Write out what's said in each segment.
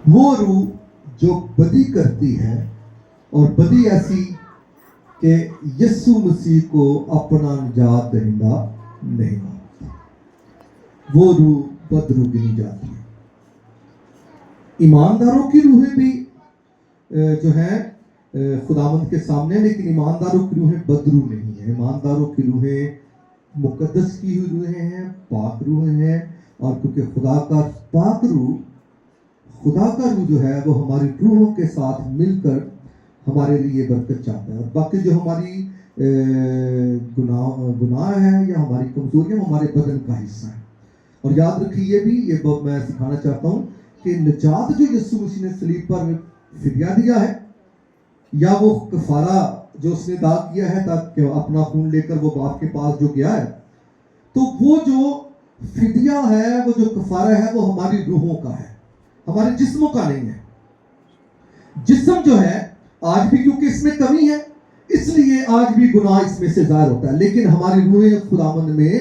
وہ روح جو بدی کرتی ہے اور بدی ایسی کہ یسوع مسیح کو اپنا نجات دہندہ نہیں مانتی، وہ روح بد روح گنی جاتی ہے۔ ایمانداروں کی روحیں بھی جو ہیں خداوند کے سامنے، لیکن ایمانداروں کی روحیں بد روح نہیں ہیں۔ ایمانداروں کی روحیں مقدس کی ہوئی روحیں ہیں، پاک روحیں ہیں، اور کیونکہ خدا کا پاک روح، خدا کا روح جو ہے وہ ہماری روحوں کے ساتھ مل کر ہمارے لیے برکت چاہتا ہے۔ اور باقی جو ہماری گناہ ہے یا ہماری کمزوریاں ہمارے بدن کا حصہ ہے۔ اور یاد رکھیے بھی، یہ بات میں سکھانا چاہتا ہوں کہ نجات جو یسوع مسیح نے صلیب پر فدیہ دیا ہے، یا وہ کفارہ جو اس نے ادا کیا ہے تاکہ اپنا خون لے کر وہ باپ کے پاس جو گیا ہے، تو وہ جو فدیہ ہے، وہ جو کفارہ ہے، وہ ہماری روحوں کا ہے، ہمارے جسموں کا نہیں ہے۔ جسم جو ہے آج بھی کیونکہ اس میں کمی ہے، اس لیے آج بھی گناہ اس میں سے ظاہر ہوتا ہے، لیکن ہماری روحیں خداوند میں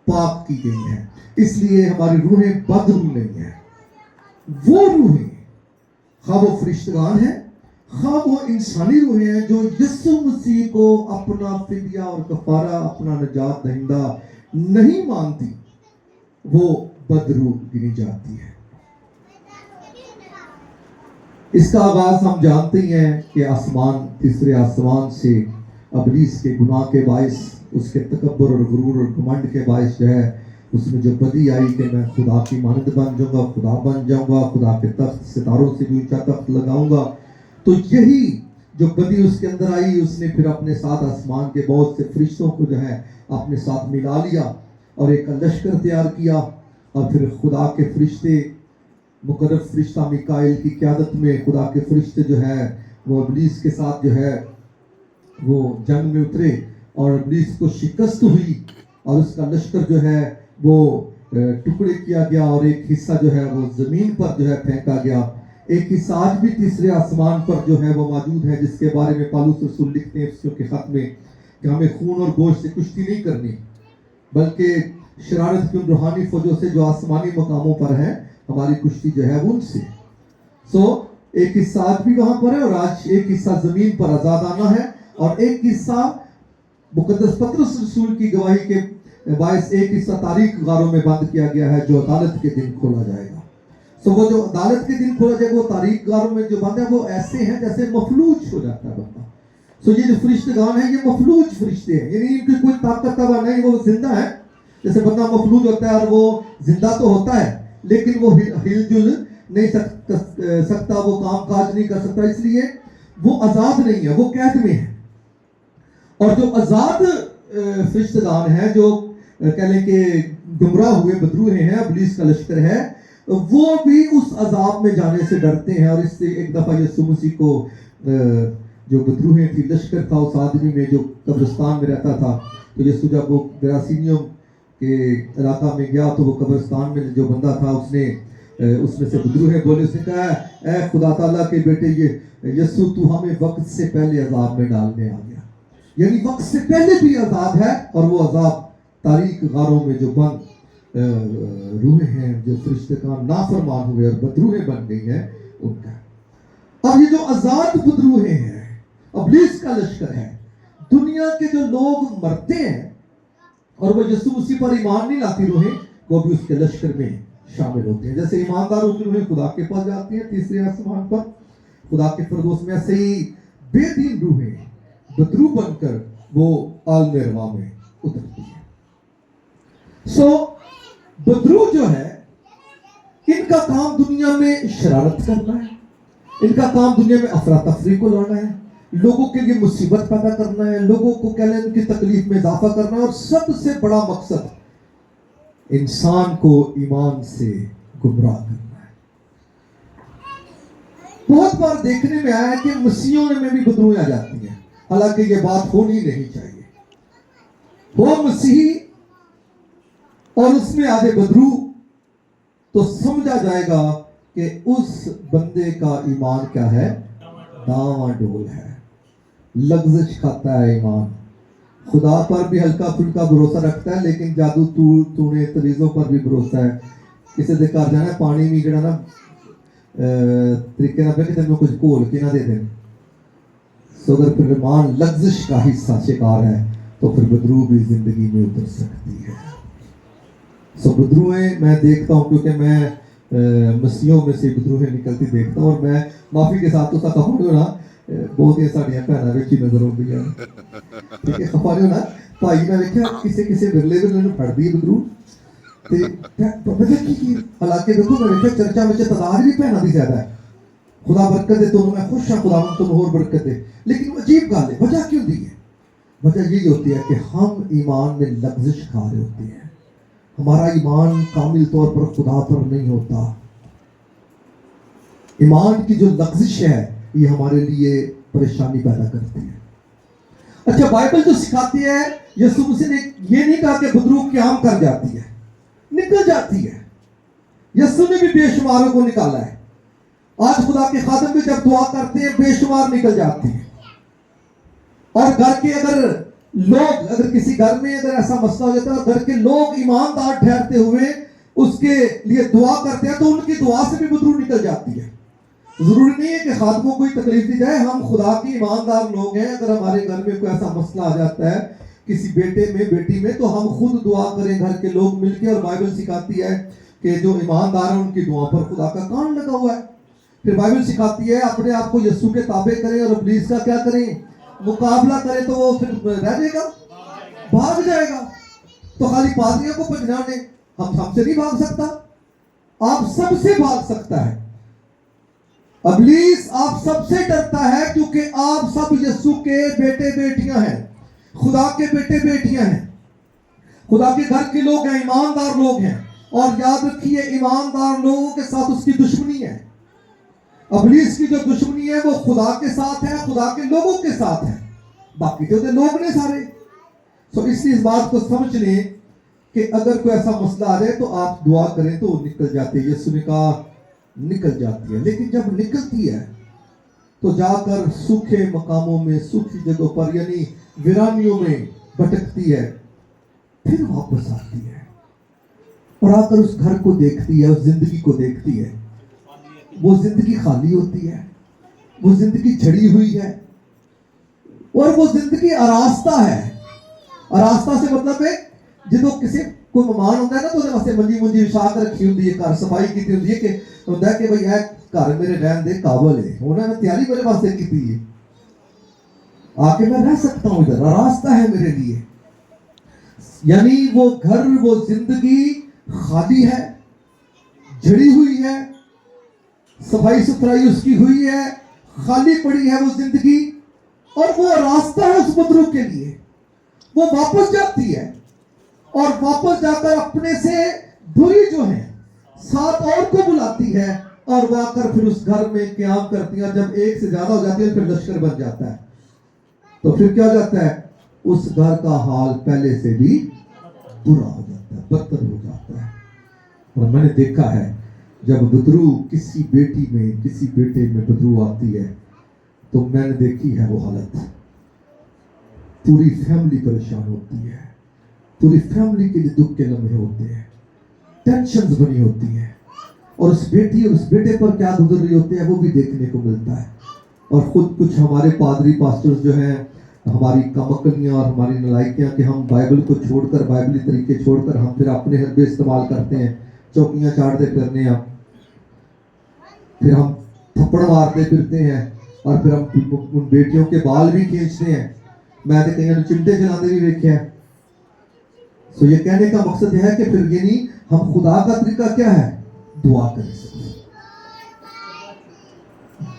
پاک کی گئی ہیں، اس لیے ہماری روحیں بد روح نہیں ہیں۔ وہ روحیں، خواہ وہ فرشتگان ہیں، خواہ وہ انسانی روحیں ہیں، جو یسوع مسیح کو اپنا فدیہ اور کفارہ، اپنا نجات دہندہ نہیں مانتی، وہ بد روح گنی جاتی ہے۔ اس کا آغاز ہم جانتے ہیں کہ آسمان، تیسرے آسمان سے ابلیس کے گناہ کے باعث، اس کے تکبر اور غرور اور گھمنڈ کے باعث جو ہے اس میں جو بدی آئی کہ میں خدا کی مانند بن جاؤں گا، خدا بن جاؤں گا، خدا کے تخت ستاروں سے بھی اونچا تخت لگاؤں گا۔ تو یہی جو بدی اس کے اندر آئی، اس نے پھر اپنے ساتھ آسمان کے بہت سے فرشتوں کو جو ہے اپنے ساتھ ملا لیا اور ایک لشکر تیار کیا، اور پھر خدا کے فرشتے، مقرب فرشتہ میکائیل کی قیادت میں خدا کے فرشتے جو ہے وہ ابلیس کے ساتھ جو ہے وہ جنگ میں اترے، اور ابلیس کو شکست ہوئی، اور اس کا لشکر جو ہے وہ ٹکڑے کیا گیا، اور ایک حصہ جو ہے وہ زمین پر جو ہے پھینکا گیا۔ ایک حصہ آج بھی تیسرے آسمان پر جو ہے وہ موجود ہے، جس کے بارے میں پالوس رسول لکھتے ہیں افسیوں کے خط میں کہ ہمیں خون اور گوشت سے کشتی نہیں کرنی، بلکہ شرارت کی ان روحانی فوجوں سے جو آسمانی مقاموں پر ہیں، ہماری کشتی جو ہے وہ ان سے۔ ایک حصہ آج بھی وہاں پر ہے، اور آج ایک حصہ زمین پر آزادانہ ہے، اور ایک حصہ مقدس پطرس رسول کی گواہی کے باعث ایک حصہ تاریک غاروں میں بند کیا گیا ہے، جو عدالت کے دن کھولا جائے گا۔ وہ جو عدالت کے دن کھولا جائے گا، وہ تاریک غاروں میں جو بند ہے، وہ ایسے ہیں جیسے مفلوج ہو جاتا ہے بندہ۔ یہ جو فرشتگان ہیں، یہ مفلوج فرشتے ہیں، یعنی ان کی کوئی طاقت نہیں، وہ زندہ ہے۔ جیسے بندہ مفلوج ہوتا ہے اور وہ زندہ تو ہوتا ہے، لیکن وہ ہل جل نہیں سکتا، وہ کام کاج نہیں کر سکتا، اس لیے وہ آزاد نہیں ہے، وہ قید میں ہے۔ اور جو آزاد فرشتگان ہیں، جو کہہ لیں کہ گمراہ ہوئے بدروہیں ہیں، ابلیس کا لشکر ہے، وہ بھی اس عذاب میں جانے سے ڈرتے ہیں۔ اور اس سے ایک دفعہ یسوع مسیح کو جو بدروہیں تھی، لشکر تھا اس آدمی میں جو قبرستان میں رہتا تھا، تو یسوع جب وہ گراسینیوں کے علاقہ میں گیا تو وہ قبرستان میں جو بندہ تھا، اس میں سے بدروہیں بولے، اس نے کہا اے خدا تعالیٰ کے بیٹے یسوع، تو ہمیں وقت سے پہلے عذاب میں ڈالنے آ گیا۔ یعنی وقت سے پہلے بھی عذاب ہے، اور وہ عذاب تاریک غاروں میں جو بند روحیں ہیں، جو فرشتگان نافرمان ہوئے اور بدروہیں بن گئی ہیں، ان کا۔ اب یہ جو آزاد بدروہیں ہیں، ابلیس کا لشکر ہے، دنیا کے جو لوگ مرتے ہیں اور وہ یسوع مسیح پر ایمان نہیں لاتی روحیں، وہ بھی اس کے لشکر میں شامل ہوتے ہیں۔ جیسے ایمانداروں کی روحیں خدا کے پاس جاتی ہیں تیسرے آسمان پر، خدا کے فردوس میں، ایسے ہی بے دین روحیں بدرو بن کر وہ عالم روا میں اترتی ہیں۔ بدرو جو ہے، ان کا کام دنیا میں شرارت کرنا ہے، ان کا کام دنیا میں افراتفری کو لانا ہے، لوگوں کے لیے مصیبت پیدا کرنا ہے، لوگوں کو کہہ لیں ان کی تکلیف میں اضافہ کرنا ہے، اور سب سے بڑا مقصد انسان کو ایمان سے گمراہ کرنا ہے۔ بہت بار دیکھنے میں آیا ہے کہ مسیحوں میں بھی بدروہیں آ جاتی ہیں، حالانکہ یہ بات ہونی نہیں چاہیے۔ وہ مسیحی اور اس میں آدھے بدرو، تو سمجھا جائے گا کہ اس بندے کا ایمان کیا ہے؟ داواں ڈول ہے، لغزش کھاتا ہے ایمان، خدا پر بھی ہلکا پھلکا بھروسہ رکھتا ہے، لیکن جادو تو نے تریزوں پر بھی بھروسہ ہے۔ کسی دے گھر جانا، پانی بھی جڑا نا तरीके नाल कि तेनों कुछ घोल के ना दे दें। सो अगर फिर ईमान लग्जिश का हिस्सा शिकार है तो फिर बदरू भी जिंदगी में उतर सकती है। सो बदरूएं मैं देखता हूँ, क्योंकि मैं मसीहों में से बदरूएं निकलती देखता हूँ, और मैं माफ़ी के साथ तो कहूँगा ना, बहुत ही साड़ियाँ भैन बेची नजर आती है, ठीक है, खफा नहीं होना भाई। मैं देखा किसी किसी विरले विरले फटती है बदरू, पता की हालांकि देखो मैं देखा चर्चा में तादाद भी भैनों की ज्यादा है। खुदा बरकत दे, तो मैं खुश हाँ, खुदा तुम होर बरकत दे। लेकिन अजीब गल है, वजह क्यों दी है? वजह यही होती है कि हम ईमान में लग्जिश खा रहे होते हैं। हमारा ईमान कामिल तौर पर खुदा पर नहीं होता। ईमान की जो लग्जिश है ये हमारे लिए परेशानी पैदा करती है। अच्छा, बाइबल जो सिखाती है, यीशु मसीह ने ये नहीं कहा कि बदरू क़याम कर जाती है, निकल जाती है। यीशु ने भी बेशुमारों को निकाला है। आज खुदा के खादिम भी जब दुआ करते हैं बेशुमार निकल जाती है। और घर के अगर किसी घर में अगर ऐसा मसला हो जाता है, घर के लोग ईमानदार ठहरते हुए उसके लिए दुआ करते हैं, तो उनकी दुआ से भी बदरू निकल जाती है। जरूरी नहीं है कि खादिम को कोई तकलीफ दी जाए, हम खुदा के ईमानदार लोग हैं। अगर हमारे घर में कोई ऐसा मसला आ जाता है किसी बेटे में बेटी में, तो हम खुद दुआ करें घर के लोग मिलकर। और बाइबल सिखाती है कि जो ईमानदार है उनकी दुआ पर खुदा का कान लगा हुआ है। फिर बाइबल सिखाती है अपने आप को यीशु के ताबे करें और इब्लीस का क्या करें, मुकाबला करें, तो वो फिर रह जाएगा, भाग जाएगा। तो खाली पादरियों को भजना ने हम सबसे नहीं भाग सकता, आप सबसे भाग सकता है। इब्लीस आप सबसे डरता है, क्योंकि आप सब यीशु के बेटे बेटियां हैं, खुदा के बेटे बेटियां हैं, खुदा के घर के लोग हैं, ईमानदार लोग हैं। और याद रखिए, ईमानदार लोगों के साथ उसकी दुश्मनी है। इब्लीस की जो दुश्मनी है वो खुदा के साथ है, खुदा के लोगों के साथ है, बाकी तो लोग ने सारे। तो इसलिए इस बात को समझ लें कि अगर कोई ऐसा मसला आ जाए तो आप दुआ करें तो वो निकल जाती है। यीशु ने कहा निकल जाती है। लेकिन जब निकलती है तो जाकर सूखे मकामों में, सूखी जगहों पर, यानी वीरानियों में भटकती है, फिर वापस आती है और आकर उस घर को देखती है, उस जिंदगी को देखती है। वो जिंदगी खाली होती है, वो जिंदगी झड़ी हुई है, और वो जिंदगी आरास्ता है। आरास्ता से मतलब है जो किसी कोई मेहमान होता है ना, तो ਉਹਦੇ ਵਾਸਤੇ ਮੰਜੀ ਮੁੰਜੀ ਵਿਛਾ ਕੇ ਰੱਖੀ ਹੁੰਦੀ ਹੈ, ਘਰ ਸਫਾਈ ਕੀਤੀ ਹੁੰਦੀ ਹੈ ਕਿ ਹੁੰਦਾ ਕਿ ਭਈ ਇਹ ਘਰ ਮੇਰੇ ਰਹਿਣ ਦੇ ਕਾਬਲ है, ਉਹਨਾਂ ਨੇ ਤਿਆਰੀ मेरे वास्ते की है, आके मैं रह सकता हूँ इधर, रास्ता है मेरे लिए। यानी वो घर, वो जिंदगी खाली है, झड़ी हुई है, सफाई सुथराई उसकी हुई है, खाली पड़ी है वो जिंदगी, और वो रास्ता है उस बदरू के लिए। वो वापस जाती है और वापस जाकर अपने से बुरी जो है 7 और को बुलाती है, और वो आकर फिर उस घर में क़याम करती है। जब एक से ज्यादा हो जाती है फिर लश्कर बन जाता है, तो फिर क्या हो जाता है, उस घर का हाल पहले से भी बुरा हो जाता है, बदतर हो जाता है। और मैंने देखा है जब बदरू किसी बेटी में, किसी बेटे में बदरू आती है, तो मैंने देखी है वो हालत, पूरी फैमिली परेशान होती है, पूरी फैमिली के लिए दुख के लम्हे होते हैं, टेंशन्स बनी होती है, और उस बेटी और उस बेटे पर क्या गुजर रही होती है वो भी देखने को मिलता है। और खुद कुछ हमारे पादरी पास्टर्स जो हैं, हमारी कमकलियाँ और हमारी नलायकियाँ कि हम बाइबल को छोड़कर, बाइबली तरीके छोड़कर हम फिर अपने हरबे इस्तेमाल करते हैं, चौकियाँ चाटते फिरने हैं, फिर हम थप्पड़ मारते फिरते हैं, और फिर हम उन बेटियों के बाल भी खींचते हैं। मैं तो कहीं चिमटे चलाते भी देखे हैं। सो ये कहने का मकसद यह है कि फिर यानी हम खुदा का तरीका क्या है, दुआ करें।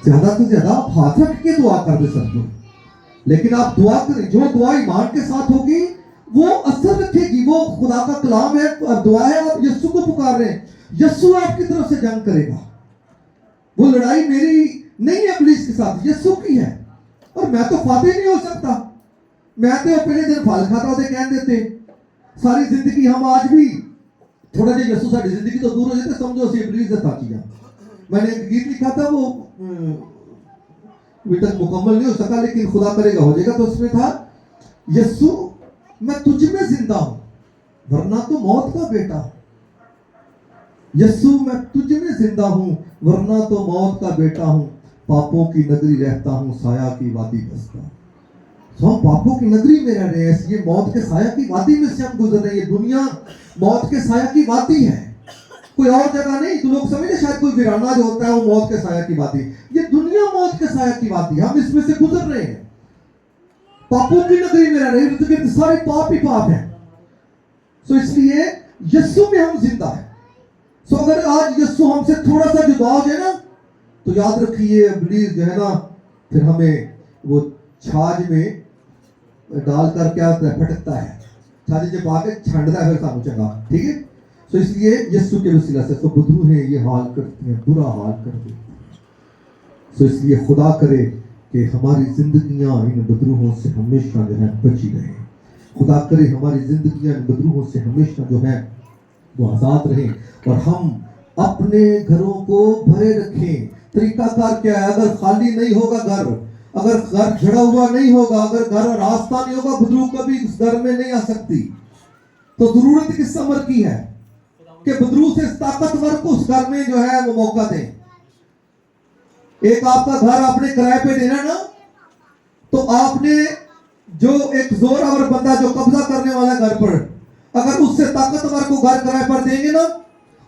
ज्यादा से ज्यादा आप हाथ रख के दुआ कर दे सकते हो, लेकिन आप दुआ करें, जो दुआ ईमान के साथ होगी वो असर रखेगी। वो खुदा का कलाम है और दुआ है, आप यीशु को पुकार रहे हैं, यीशु आपकी तरफ से जंग करेगा। वो लड़ाई मेरी नहीं है इब्लीस के साथ, यीशु की है। और मैं तो फातेह नहीं हो सकता, मैं तो पहले दिन फल खाता होते कह देते सारी जिंदगी। हम आज भी थोड़ा जिहा यीशु साडी जिंदगी तो दूर हो जाते, समझो असीं इब्लीस दे ताकिया। मैंने एक गीत लिखा था, वो अभी तक मुकम्मल नहीं हो सका, लेकिन खुदा करेगा हो जाएगा। तो उसमें था, यीशु मैं तुझ में जिंदा हूं, वरना तो मौत का बेटा। यस्सु मैं तुझ में जिंदा हूँ, वरना तो मौत का बेटा हूँ, पापों की नगरी रहता हूँ, साया की वादी बसता। तो हम पापों की नगरी में रह रहे हैं, ये मौत के साया की वादी में से हम गुजर रहे हैं। ये दुनिया मौत के साया की वादी है, कोई और जगह नहीं। तो लोग समझे शायद कोई वीराना जो होता है वो मौत के साया की वादी, ये दुनिया मौत के साया की वादी, हम इसमें से गुजर रहे हैं। पापों की नगरी में रह रहे हैं, तो सारे पाप ही पाप हैं। सो इसलिए यस्सु में हम जिंदा है। सो अगर आज यस्सु हमसे थोड़ा सा जुदा हो जाए ना, तो याद रखिए इब्लीस जो है ना, फिर हमें वो छाछ में डालकर क्या फटकता है, छाछ जब आके छंडता है फिर सानू चंगा, ठीक है। सो इसलिए यस्सु के वसीला से तो बदरू है ये हाल करती हैं, बुरा हाल कर देती हैं। सो इसलिए खुदा करे कि हमारी जिंदगियां इन बदरूहों से हमेशा जो है बची रहे। खुदा करे हमारी जिंदगियां इन बदरूहों से हमेशा जो है वो आजाद रहे, और हम अपने घरों को भरे रखें। तरीकाकार क्या है? अगर खाली नहीं होगा घर, अगर घर झड़ा हुआ नहीं होगा, अगर घर रास्ता नहीं होगा, बदरू कभी उस घर में नहीं आ सकती। तो जरूरत किस अमर की है कि बदरू से ताकतवर को उस घर में जो है वो मौका दें। एक आपका घर आपने किराए पे देना ना, तो आपने जो एक जोरावर बंदा जो कब्जा करने वाला घर पर, अगर उससे ताकतवर को घर किराए पर देंगे ना,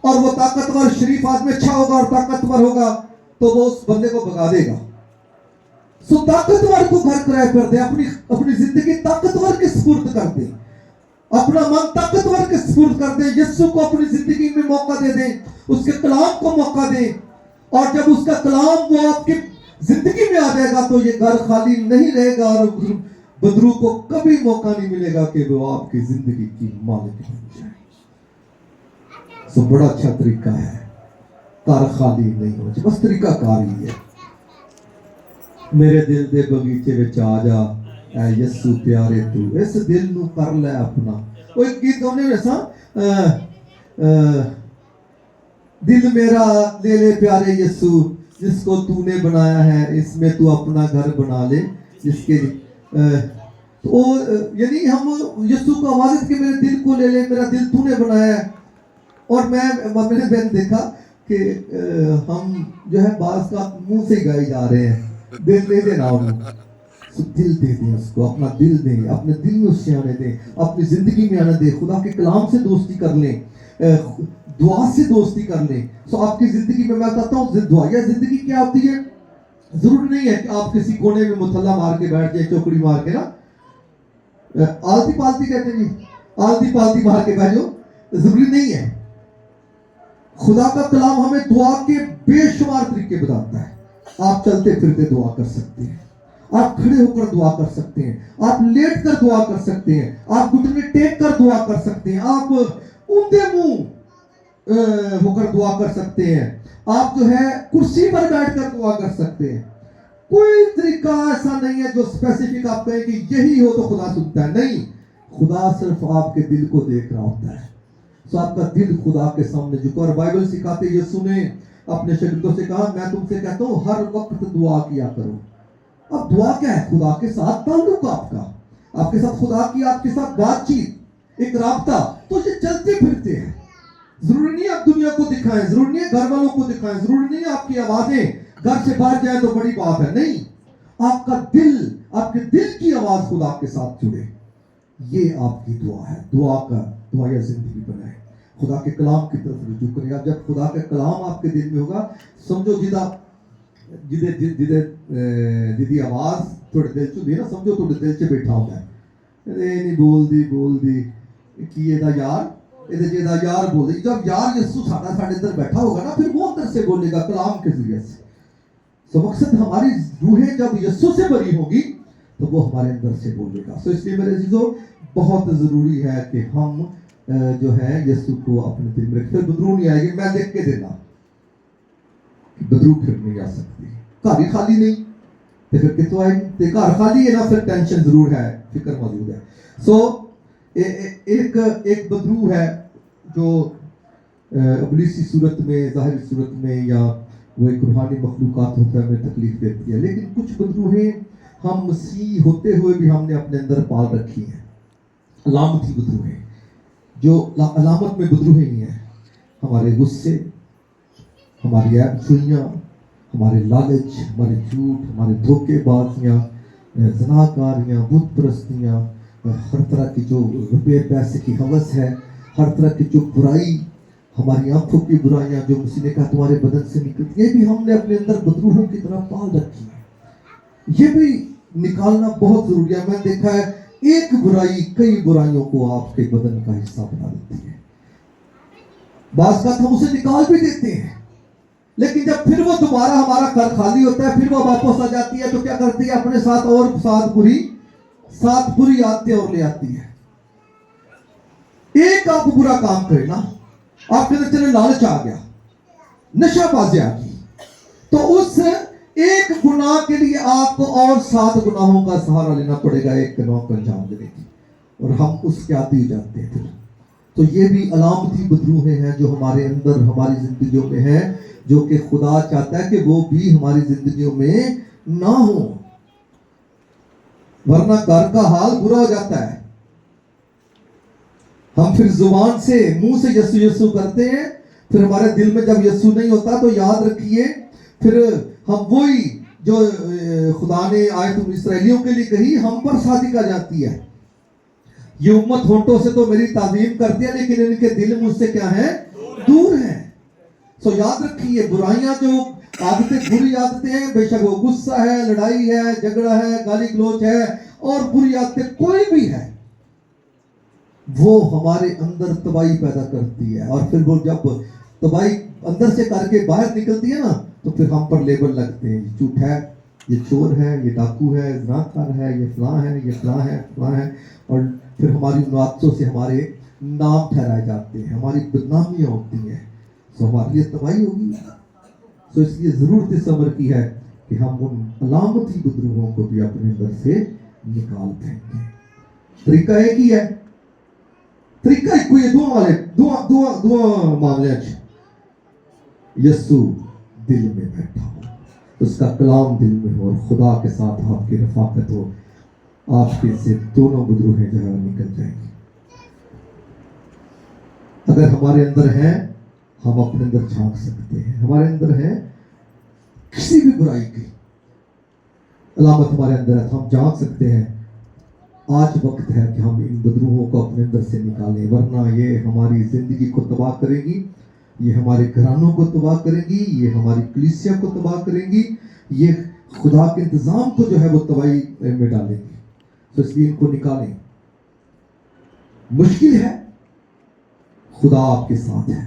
और वो ताकतवर शरीफ आदमी अच्छा होगा और ताकतवर होगा, तो वो उस बंदे को भगा देगा। सो ताकतवर को घर किराए पर दे, अपनी जिंदगी ताकतवर के सुपुर्द कर दे, अपना मन ताकतवर के सुपुर्द कर दे। यस्सु को अपनी जिंदगी में मौका दे दे, उसके कलाम को मौका दे, और जब उसका कलाम वो आपकी जिंदगी में आ जाएगा तो ये घर खाली नहीं रहेगा, और बदरू को कभी मौका नहीं मिलेगा कि वो आपकी जिंदगी की मालिक बन जाए। सो बड़ा अच्छा तरीका है, घर खाली नहीं हो, बस तरीका कार ही है। मेरे दिल दे बगीचे विच आ जा, ऐ यस्सु प्यारे तू, इस दिल नू कर ले अपना। वो एक गीत गाने वैसा, दिल मेरा ले ले प्यारे यस्सु, जिसको तूने बनाया है, इसमें तू अपना घर बना ले, जिसके तो यानी हम यस्सु को आवाज के मेरे दिल को ले ले, मेरा दिल तूने बनाया है। और मैंने देखा कि हम जो है बास का मुंह से गाए जा रहे हैं, दिल दे देना उन्हें, दिल दे दें उसको, अपना दिल दें, अपने दिल में उससे आने दें, अपनी जिंदगी में आने दें। खुदा के कलाम से दोस्ती कर लें, दुआ से दोस्ती कर लें। सो आपकी जिंदगी में मैं कहता हूँ दुआया जिंदगी क्या होती है? जरूरी नहीं है कि आप किसी कोने में मुथल्ला मार के बैठ जाए, चौकड़ी मार के ना, आलती पालती कहते हैं जी, आलती पालती मार के बैठ जाओ, जरूरी नहीं है। खुदा का कलाम हमें दुआ के बेशुमार तरीके बताता है। आप चलते फिरते दुआ कर सकते हैं, आप खड़े होकर दुआ कर सकते हैं, आप लेट कर दुआ कर सकते हैं, आप घुटने टेक कर दुआ कर सकते हैं, आप ऊंधे मुंह होकर दुआ कर सकते हैं, आप जो है कुर्सी पर बैठकर दुआ कर सकते हैं। कोई तरीका ऐसा नहीं है जो स्पेसिफिक आप कहें कि यही हो तो खुदा सुनता है। नहीं, खुदा सिर्फ आपके दिल को देख रहा होता है। तो आपका दिल खुदा के सामने झुका। और बाइबल सिखाते यीशु ने अपने शागिर्दों से कहा, मैं तुमसे कहता हूँ हर वक्त दुआ किया करो। अब दुआ क्या है? खुदा के साथ ताल्लुक आपका, आपके साथ खुदा की, आपके साथ बातचीत, एक राब्ता। तो ये चलते फिरते हैं। जरूरी नहीं आप दुनिया को दिखाएं, जरूरी नहीं घर वालों को दिखाएं, जरूरी नहीं आपकी आवाजें घर से बाहर जाए तो बड़ी बात है। नहीं, आपका दिल, आपके दिल की आवाज खुदा के साथ जुड़े, ये आपकी दुआ है। दुआ या जिंदगी बनाए, खुदा के कलाम की तरफ रुजू करें। अब जब खुदा का कलाम आपके दिल में होगा, समझो जिदी आवाज थोड़े दिल च होंदी है ना, समझो थोड़े दिल च बैठा होता है, नहीं बोलदी की एदा यार, एदा यार बोलदी। जब यार यीशु साडे अंदर बैठा होगा ना, फिर वो अंदर से बोलेगा कलाम के जरिए से। तो मकसद हमारी रूहें जब यीशु से भरी होगी तो वो हमारे अंदर से बोलेगा। सो इसलिए मेरे अजीजों, बहुत जरूरी है कि हम जो है यीशु को अपने दिल में रखें। बदरू नहीं आएगी, मैं लिख के देना, बदरू फिर नहीं आ सकती। घर ही खाली नहीं तो फिर कितों आएगी? घर खाली है ना, फिर टेंशन जरूर है, फिक्र मौजूद है। सो एक बदरू है जो इब्लीसी सूरत में, ज़ाहिरी सूरत में, या वो एक रूहानी मखलूकात होता है, हमें तकलीफ देती है। लेकिन कुछ बदरूहें हम मसीह होते हुए भी हमने अपने अंदर पाल रखी हैं। अलामती बदरूहें, जो अलामत में बदरूहें ही हैं, हमारे गुस्से, हमारी ऐबजोइयाँ, हमारे लालच, हमारे झूठ, हमारे धोखेबाजियाँ, ज़नाकारियाँ, बुत परस्तियाँ, हर तरह की जो रुपये पैसे की हवस है, हर तरह की जो बुराई, हमारी आंखों की बुराइयाँ जो मसीह ने कहा तुम्हारे बदन से निकलती, ये भी हमने अपने अंदर बदरूहों की तरह पाल रखी है। ये भी निकालना बहुत जरूरी है। मैं देखा है एक बुराई कई बुराइयों को आपके बदन का हिस्सा बना देती है। बात का हम उसे निकाल भी देते हैं, लेकिन जब फिर वो दोबारा हमारा घर खाली होता है, फिर वो वापस आ जाती है, तो क्या करती है? अपने साथ और सात बुरी आदतें और ले आती है। एक आप बुरा काम करें ना, आपके अंदर चले लालच आ गया, नशाबाजी आ गई, तो उस एक गुनाह के लिए आपको और 7 गुनाहों का सहारा लेना पड़ेगा एक गुनाह को अंजाम देने की, और हम उसके आदी हो जाते हैं फिर। तो ये भी अलामती बदरूहें हैं जो हमारे अंदर हमारी जिंदगियों में है, जो कि खुदा चाहता है कि वो भी हमारी जिंदगियों में ना हो, वरना घर का हाल बुरा हो जाता है। हम फिर जुबान से मुंह से यीशु यीशु करते हैं, फिर हमारे दिल में जब यीशु नहीं होता तो याद रखिए फिर हम वही जो खुदा ने आयत इस्राएलियों के लिए कही हम पर सादिक आ जाती है। ये उम्मत होंठों से तो मेरी ताज़ीम करती है, लेकिन इनके दिल मुझसे क्या है? दूर है। सो याद रखिए, बुराइयां जो आदतें, बुरी आदतें हैं, बेशक वो गुस्सा है, लड़ाई है, झगड़ा है, गाली गलौज है, और बुरी आदतें कोई भी है, वो हमारे अंदर तबाही पैदा करती है। और फिर वो जब तबाही अंदर से करके बाहर निकलती है ना, तो फिर हम पर लेबल लगते हैं, ये झूठ है, ये चोर है, ये डाकू है, ज़नाकार है, ये फलां है, ये फलां है, फलां है, और फिर हमारी उन आदतों से हमारे नाम ठहराए जाते हैं, हमारी बदनामियाँ होती हैं, तो हमारे लिए तबाही होगी। तो इसलिए ज़रूरत इस अमर की है कि हम उन अलामती बदरूहों को भी अपने अंदर से निकाल देंगे। तरीका एक ही है, तरीका एक कोई दुआ मामले यीशु दिल में बैठा हो, उसका कलाम दिल में हो, और खुदा के साथ आपकी रफाकत हो, आपके से दोनों बदरूहें जो है निकल जाएंगी। अगर हमारे अंदर है, हम अपने अंदर झांक सकते हैं, हमारे अंदर है किसी भी बुराई की अलामत हमारे अंदर है, तो हम झांक सकते हैं। आज वक्त है कि हम इन बदरूहों को अपने अंदर से निकालें, वरना ये हमारी जिंदगी को तबाह करेगी, ये हमारे घरानों को तबाह करेगी, ये हमारी कलीसिया को तबाह करेगी, ये खुदा के इंतजाम को जो है वो तबाही में डालेगी। तो इसलिए इनको निकालें। मुश्किल है, खुदा आपके साथ है।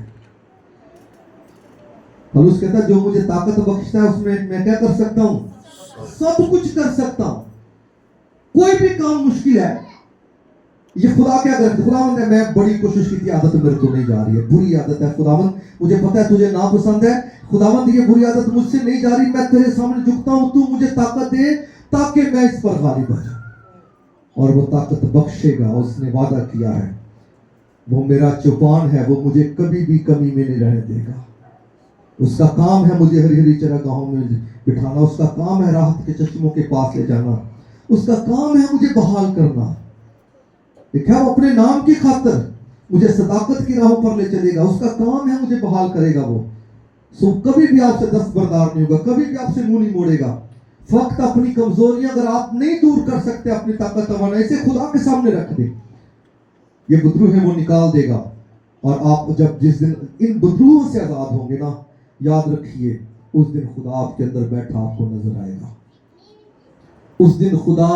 पौलुस कहता है जो मुझे ताकत बख्शता है उसमें मैं क्या कर सकता हूं? सब कुछ कर सकता हूं। कोई भी काम मुश्किल है, ये खुदा क्या करता है? खुदावंद है, मैं बड़ी कोशिश की थी, आदत मेरे को नहीं जा रही है, बुरी आदत है खुदावंद, मुझे पता है तुझे नापसंद है, खुदावंद ये बुरी आदत मुझसे नहीं जा रही, मैं तेरे सामने झुकता हूं, तू मुझे ताकत दे ताकि मैं इस पर गालिब आ जाऊं। और वो ताकत बख्शेगा, उसने वादा किया है, वो मेरा चौपान है, वो मुझे कभी भी कमी में नहीं रहने देगा। उसका काम है मुझे हरी हरी चरागाहों में बिठाना, उसका काम है राहत के चश्मों के पास ले जाना, उसका काम है मुझे बहाल करना। देखा, वो अपने नाम की खातिर मुझे सदाकत की राहों पर ले चलेगा, उसका काम है मुझे बहाल करेगा। वो सो कभी भी आपसे दस्तबरदार नहीं होगा, कभी भी आपसे मुंह नहीं मोड़ेगा। फक्त अपनी कमजोरियां अगर आप नहीं दूर कर सकते, अपनी ताकत तवानाई से खुदा के सामने रख दे, ये बदरूह है वो निकाल देगा। और आप जब जिस दिन इन बदरूहों से आजाद होंगे ना, याद रखिए उस दिन खुदा आपके अंदर बैठा आपको नजर आएगा। उस दिन खुदा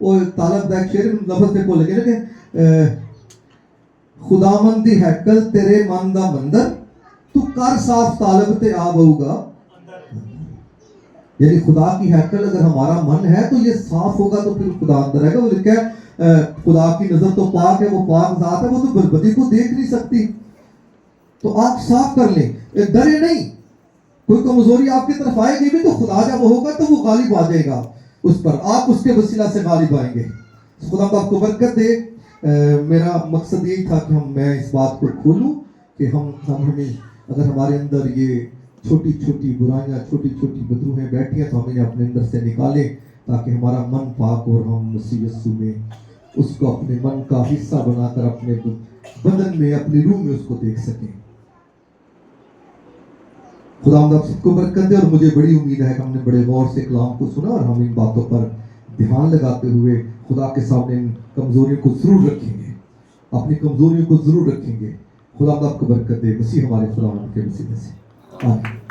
वो तालब दा शेर लफ्ज से बोल लगे कि खुदामंदी है कल तेरे मन दा मंदर, तू कर साफ तालब ते आ बऊगा। यानी खुदा की हैकल अगर हमारा मन है तो ये साफ होगा, तो फिर खुदा अंदर आएगा। वो लिखा है खुदा की नजर तो पाक है, वो पाक जात है, वो तो बदबदी को देख नहीं सकती। तो आप साफ कर लें, डरे नहीं। कोई कमजोरी आपकी तरफ आएगी भी तो खुदा जब होगा तो वो गालिब आ जाएगा उस पर, आप उसके वसीला से गालिब आएंगे। खुदा तो आपको बरकत दे। मेरा मकसद यही था कि मैं इस बात को खोलूं कि हमें अगर हमारे अंदर ये छोटी छोटी बुराइयां, छोटी छोटी बदरूहें बैठी हैं, तो हम इन्हें अपने अंदर से निकालें, ताकि हमारा मन पाक और हम मसीह यीशु में उसको अपने मन का हिस्सा बनाकर अपने बदन में, अपनी रूह में उसको देख सकें। खुदावंद आप सबको बरकत दे। और मुझे बड़ी उम्मीद है कि हमने बड़े गौर से कलाम को सुना और हम इन बातों पर ध्यान लगाते हुए खुदा के सामने इन कमजोरियों को जरूर रखेंगे, अपनी कमजोरियों को जरूर रखेंगे। खुदा आपको बरकत दे, मसीह हमारे खुदावंद के वसीले से आमीन।